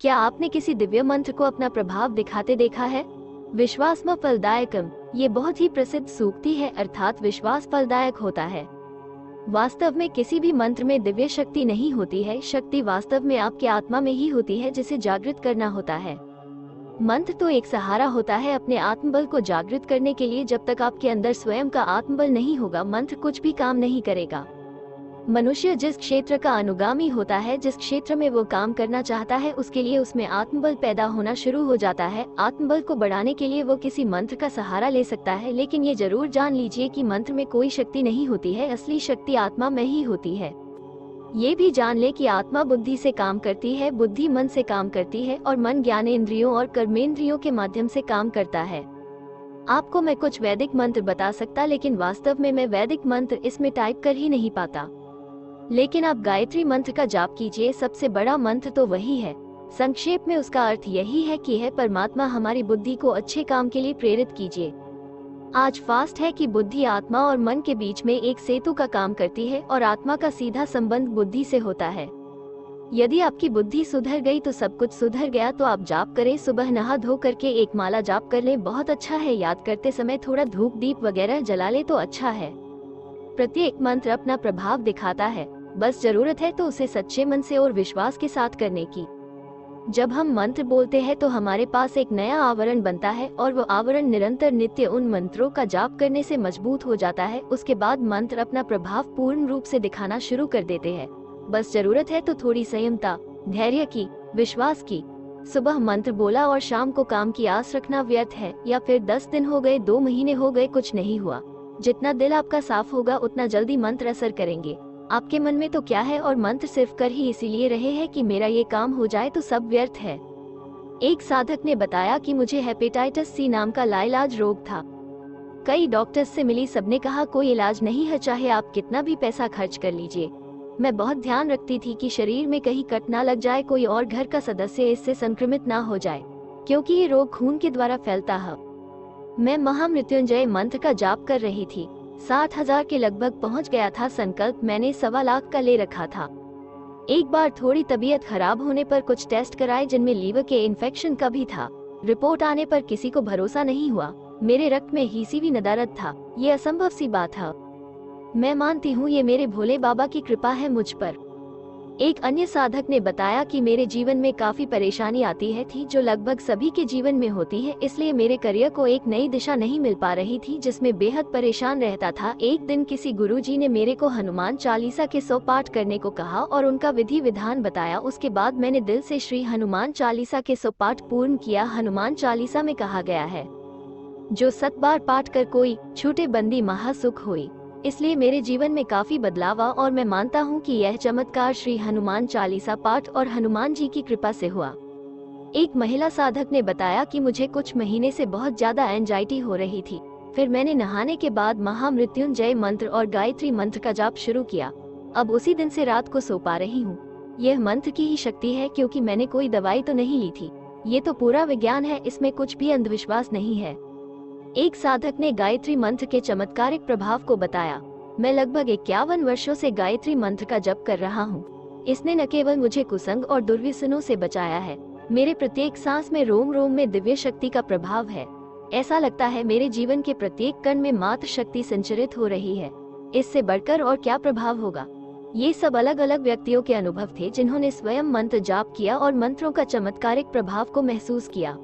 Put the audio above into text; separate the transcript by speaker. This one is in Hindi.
Speaker 1: क्या आपने किसी दिव्य मंत्र को अपना प्रभाव दिखाते देखा है? विश्वासम फलदायकम, ये बहुत ही प्रसिद्ध सूक्ति है, अर्थात विश्वास फलदायक होता है। वास्तव में किसी भी मंत्र में दिव्य शक्ति नहीं होती है। शक्ति वास्तव में आपके आत्मा में ही होती है, जिसे जागृत करना होता है। मंत्र तो एक सहारा होता है अपने आत्मबल को जागृत करने के लिए। जब तक आपके अंदर स्वयं का आत्मबल नहीं होगा, मंत्र कुछ भी काम नहीं करेगा। मनुष्य जिस क्षेत्र का अनुगामी होता है, जिस क्षेत्र में वो काम करना चाहता है, उसके लिए उसमें आत्मबल पैदा होना शुरू हो जाता है। आत्मबल को बढ़ाने के लिए वो किसी मंत्र का सहारा ले सकता है, लेकिन ये जरूर जान लीजिए कि मंत्र में कोई शक्ति नहीं होती है। असली शक्ति आत्मा में ही होती है। ये भी जान ले कि आत्मा बुद्धि से काम करती है, बुद्धि मन से काम करती है और मन ज्ञानेंद्रियों और कर्मेंद्रियों के माध्यम से काम करता है। आपको मैं कुछ वैदिक मंत्र बता सकता, लेकिन वास्तव में मैं वैदिक मंत्र इसमें टाइप कर ही नहीं पाता। लेकिन आप गायत्री मंत्र का जाप कीजिए, सबसे बड़ा मंत्र तो वही है। संक्षेप में उसका अर्थ यही है कि है परमात्मा हमारी बुद्धि को अच्छे काम के लिए प्रेरित कीजिए। आज फास्ट है कि बुद्धि आत्मा और मन के बीच में एक सेतु का काम करती है और आत्मा का सीधा संबंध बुद्धि से होता है। यदि आपकी बुद्धि सुधर गई तो सब कुछ सुधर गया। तो आप जाप करें, सुबह नहा धो करके एक माला जाप कर लें, बहुत अच्छा है। याद करते समय थोड़ा धूप दीप वगैरह जला ले तो अच्छा है। प्रत्येक मंत्र अपना प्रभाव दिखाता है, बस जरूरत है तो उसे सच्चे मन से और विश्वास के साथ करने की। जब हम मंत्र बोलते हैं तो हमारे पास एक नया आवरण बनता है और वो आवरण निरंतर नित्य उन मंत्रों का जाप करने से मजबूत हो जाता है। उसके बाद मंत्र अपना प्रभाव पूर्ण रूप से दिखाना शुरू कर देते हैं। बस जरूरत है तो थोड़ी संयमता, धैर्य की, विश्वास की। सुबह मंत्र बोला और शाम को काम की आस रखना व्यर्थ है। या फिर 10 दिन हो गए, 2 महीने हो गए, कुछ नहीं हुआ। जितना दिल आपका साफ होगा उतना जल्दी मंत्र असर करेंगे। आपके मन में तो क्या है और मंत्र सिर्फ कर ही इसीलिए रहे हैं कि मेरा ये काम हो जाए तो सब व्यर्थ है। एक साधक ने बताया कि मुझे हेपेटाइटिस सी नाम का लाइलाज रोग था। कई डॉक्टर्स से मिली, सबने कहा कोई इलाज नहीं है, चाहे आप कितना भी पैसा खर्च कर लीजिए। मैं बहुत ध्यान रखती थी कि शरीर में कहीं कट ना लग जाए, कोई और घर का सदस्य इससे संक्रमित ना हो जाए, क्योंकि ये रोग खून के द्वारा फैलता है। मैं महामृत्युंजय मंत्र का जाप कर रही थी। 60,000 के लगभग पहुंच गया था संकल्प। मैंने 1.25 लाख का ले रखा था। एक बार थोड़ी तबीयत खराब होने पर कुछ टेस्ट कराए, जिनमें लीवर के इन्फेक्शन का भी था। रिपोर्ट आने पर किसी को भरोसा नहीं हुआ। मेरे रक्त में हीसीवी नदारद था। ये असंभव सी बात है। मैं मानती हूँ ये मेरे भोले बाबा की कृपा है मुझ पर। एक अन्य साधक ने बताया कि मेरे जीवन में काफी परेशानी आती है थी, जो लगभग सभी के जीवन में होती है। इसलिए मेरे करियर को एक नई दिशा नहीं मिल पा रही थी, जिसमें बेहद परेशान रहता था। एक दिन किसी गुरुजी ने मेरे को हनुमान चालीसा के 100 पाठ करने को कहा और उनका विधि विधान बताया। उसके बाद मैंने दिल से श्री हनुमान चालीसा के 100 पाठ पूर्ण किया। हनुमान चालीसा में कहा गया है, जो 7 बार पाठ कर कोई छूटे बंदी महासुख हुई। इसलिए मेरे जीवन में काफी बदलाव आ और मैं मानता हूँ कि यह चमत्कार श्री हनुमान चालीसा पाठ और हनुमान जी की कृपा से हुआ। एक महिला साधक ने बताया कि मुझे कुछ महीने से बहुत ज्यादा एंजाइटी हो रही थी। फिर मैंने नहाने के बाद महामृत्युंजय मंत्र और गायत्री मंत्र का जाप शुरू किया। अब उसी दिन से रात को सो पा रही हूँ। यह मंत्र की ही शक्ति है, क्योंकि मैंने कोई दवाई तो नहीं ली थी। ये तो पूरा विज्ञान है, इसमें कुछ भी अंधविश्वास नहीं है। एक साधक ने गायत्री मंत्र के चमत्कारिक प्रभाव को बताया। मैं लगभग 51 वर्षों से गायत्री मंत्र का जप कर रहा हूँ। इसने न केवल मुझे कुसंग और दुर्व्यसनों से बचाया है, मेरे प्रत्येक सांस में, रोम रोम में दिव्य शक्ति का प्रभाव है। ऐसा लगता है मेरे जीवन के प्रत्येक कण में मात्र शक्ति संचरित हो रही है। इससे बढ़कर और क्या प्रभाव होगा। ये सब अलग अलग व्यक्तियों के अनुभव थे, जिन्होंने स्वयं मंत्र जाप किया और मंत्रों का चमत्कारिक प्रभाव को महसूस किया।